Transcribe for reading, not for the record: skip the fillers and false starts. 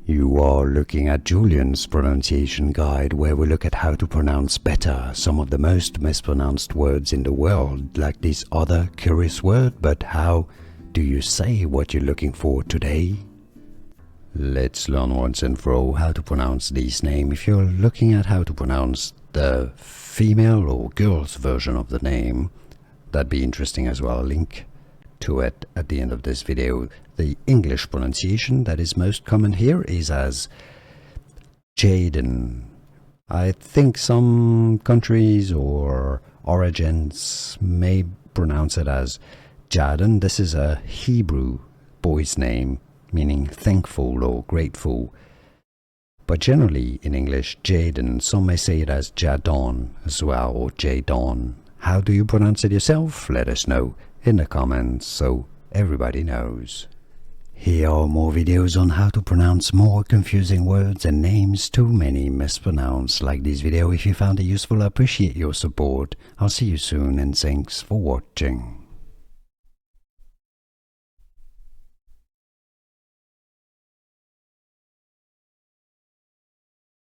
You are looking at Julian's pronunciation guide, where we look at how to pronounce better some of the most mispronounced words in the world, like this other curious word. But how do you say what you're looking for today? Let's learn once and for all how to pronounce this name. If you're looking at how to pronounce the female or girl's version of the name, that'd be interesting as well. Link to it at the end of this video. The English pronunciation that is most common here is as Jadon. I think some countries or origins may pronounce it as Jadon. This is a Hebrew boy's name, meaning thankful or grateful. But generally in English, Jadon, some may say it as Jadon as well, or Jadon. How do you pronounce it yourself? Let us know in the comments so everybody knows. Here are more videos on how to pronounce more confusing words and names too many mispronounced. Like this video if you found it useful. I appreciate your support. I'll see you soon and thanks for watching.